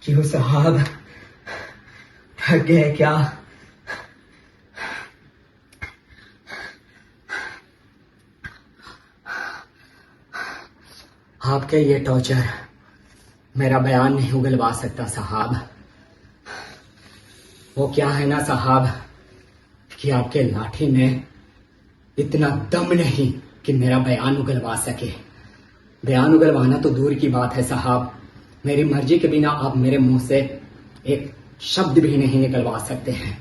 क्यों साहब, थक गए क्या? आपके ये टॉर्चर मेरा बयान नहीं उगलवा सकता साहब। वो क्या है ना साहब कि आपके लाठी में इतना दम नहीं कि मेरा बयान उगलवा सके। बयान उगलवाना तो दूर की बात है साहब, मेरी मर्जी के बिना आप मेरे मुंह से एक शब्द भी नहीं निकलवा सकते हैं।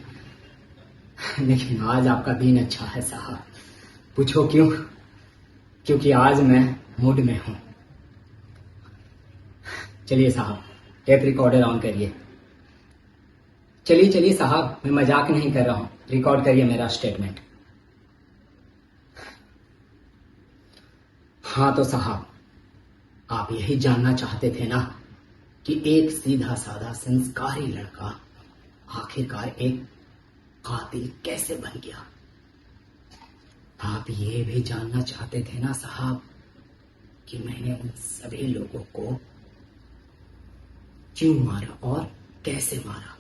लेकिन आज आपका दिन अच्छा है साहब। पूछो क्यों? क्योंकि आज मैं मूड में हूं। चलिए साहब, टेप रिकॉर्डर ऑन करिए। चलिए चलिए साहब, मैं मजाक नहीं कर रहा हूं, रिकॉर्ड करिए मेरा स्टेटमेंट। हाँ तो साहब, आप यही जानना चाहते थे ना कि एक सीधा साधा संस्कारी लड़का आखिरकार एक कातिल कैसे बन गया। आप ये भी जानना चाहते थे ना साहब कि मैंने उन सभी लोगों को क्यों मारा और कैसे मारा।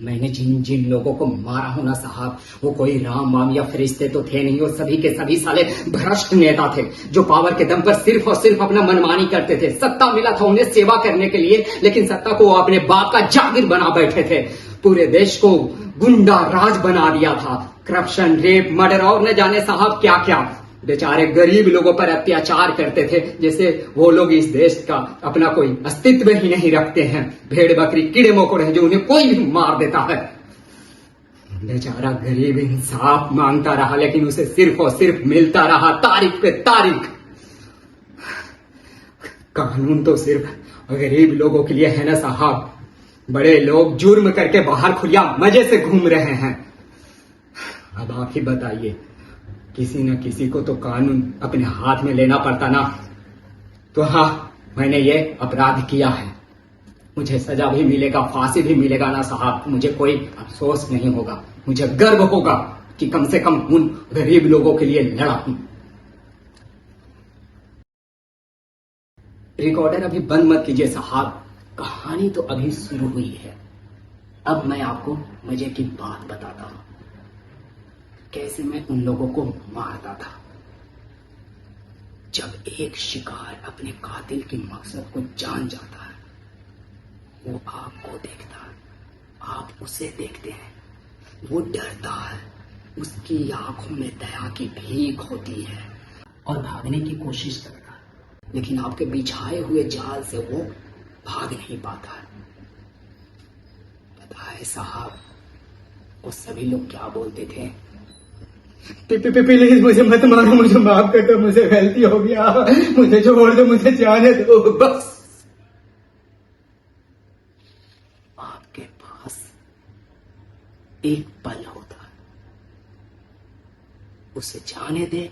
मैंने जिन जिन लोगों को मारा हूं ना साहब, वो कोई राम वाम या फरिश्ते तो थे नहीं। वो सभी के सभी साले भ्रष्ट नेता थे जो पावर के दम पर सिर्फ और सिर्फ अपना मनमानी करते थे। सत्ता मिला था उन्हें सेवा करने के लिए, लेकिन सत्ता को वो अपने बाप का जागीर बना बैठे थे। पूरे देश को गुंडा राज बना दिया था। करप्शन, रेप, मर्डर और न जाने साहब क्या क्या। बेचारे गरीब लोगों पर अत्याचार करते थे जैसे वो लोग इस देश का अपना कोई अस्तित्व ही नहीं रखते हैं। भेड़ बकरी कीड़े मकोड़े हैं जो उन्हें कोई भी मार देता है। बेचारा गरीब इंसाफ मांगता रहा, लेकिन उसे सिर्फ और सिर्फ मिलता रहा तारीख पे तारीख। कानून तो सिर्फ गरीब लोगों के लिए है ना साहब। बड़े लोग जुर्म करके बाहर खुलिया मजे से घूम रहे हैं। अब आप ही बताइए, किसी न किसी को तो कानून अपने हाथ में लेना पड़ता ना। तो हाँ, मैंने ये अपराध किया है, मुझे सजा भी मिलेगा, फांसी भी मिलेगा ना साहब। मुझे कोई अफसोस नहीं होगा, मुझे गर्व होगा कि कम से कम उन गरीब लोगों के लिए लड़ा हूं। रिकॉर्डर अभी बंद मत कीजिए साहब, कहानी तो अभी शुरू हुई है। अब मैं आपको मजे की बात बताता हूं, कैसे मैं उन लोगों को मारता था। जब एक शिकार अपने कातिल के मकसद को जान जाता है, वो आपको देखता है, आप उसे देखते हैं, वो डरता है, उसकी आंखों में दया की भीख होती है और भागने की कोशिश करता है, लेकिन आपके बिछाए हुए जाल से वो भाग नहीं पाता है। पता है साहब, वो सभी लोग क्या बोलते थे? प्लीज मुझे मत मारो, मुझे माफ कर दो, मुझे गलती हो गया, मुझे छोड़ दो, मुझे जाने दो बस। आपके पास एक पल होता है, उसे जाने दे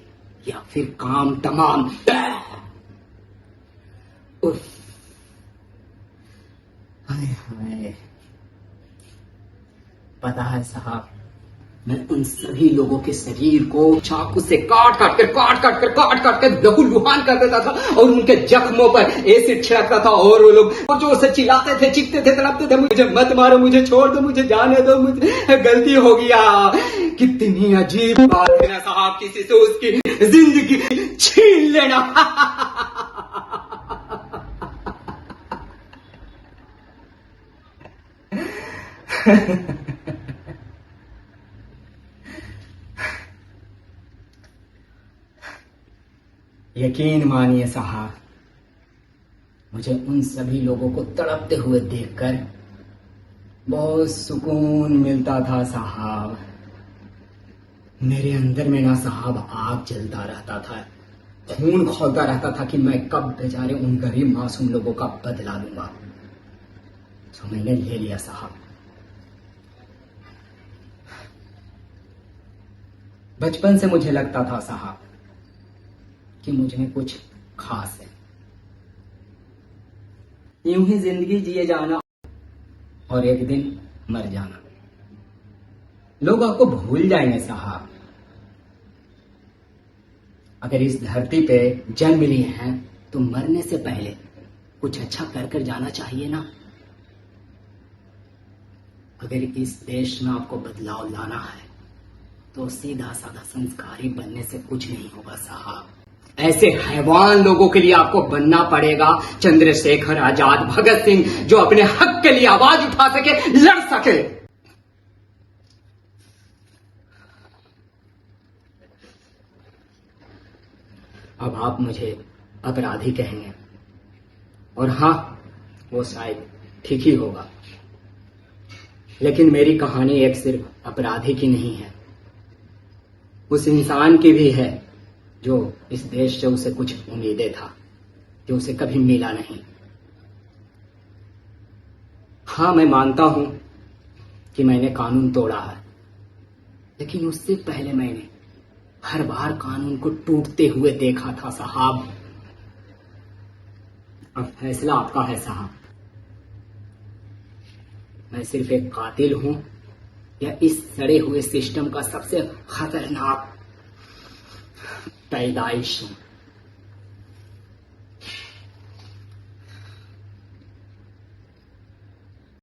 या फिर काम तमाम। उफ, हाय हाय। पता है साहब, मैं उन सभी लोगों के शरीर को चाकू से काट काट कर लहू लुहान कर देता था और उनके जख्मों पर एसिड छिड़कता था। और वो लोग जोर से चिल्लाते थे, चीखते थे, तड़पते थे, मुझे मत मारो, मुझे छोड़ दो, मुझे जाने दो, मुझे गलती हो गया। कितनी अजीब बात है ना साहब, किसी से उसकी जिंदगी छीन लेना। यकीन मानिए साहब, मुझे उन सभी लोगों को तड़पते हुए देखकर बहुत सुकून मिलता था साहब। मेरे अंदर में ना साहब आग जलता रहता था, खून खौलता रहता था कि मैं कब बेचारे उन गरीब मासूम लोगों का बदला लूंगा। तो मैंने ले लिया साहब। बचपन से मुझे लगता था साहब कि मुझ में कुछ खास है। यूं ही जिंदगी जिए जाना और एक दिन मर जाना। लोग आपको भूल जाएंगे साहब, अगर इस धरती पे जन्म लिए हैं तो मरने से पहले कुछ अच्छा कर कर जाना चाहिए ना। अगर इस देश में आपको बदलाव लाना है तो सीधा साधा संस्कारी बनने से कुछ नहीं होगा साहब। ऐसे हैवान लोगों के लिए आपको बनना पड़ेगा चंद्रशेखर आजाद, भगत सिंह, जो अपने हक के लिए आवाज उठा सके, लड़ सके। अब आप मुझे अपराधी कहेंगे और हाँ, वो शायद ठीक ही होगा, लेकिन मेरी कहानी एक सिर्फ अपराधी की नहीं है, उस इंसान की भी है जो इस देश से उसे कुछ उम्मीदें था, जो उसे कभी मिला नहीं। हाँ, मैं मानता हूं कि मैंने कानून तोड़ा है, लेकिन उससे पहले मैंने हर बार कानून को टूटते हुए देखा था साहब। अब फैसला आपका है साहब। मैं सिर्फ एक कातिल हूं या इस सड़े हुए सिस्टम का सबसे खतरनाक पैदाइश हूं।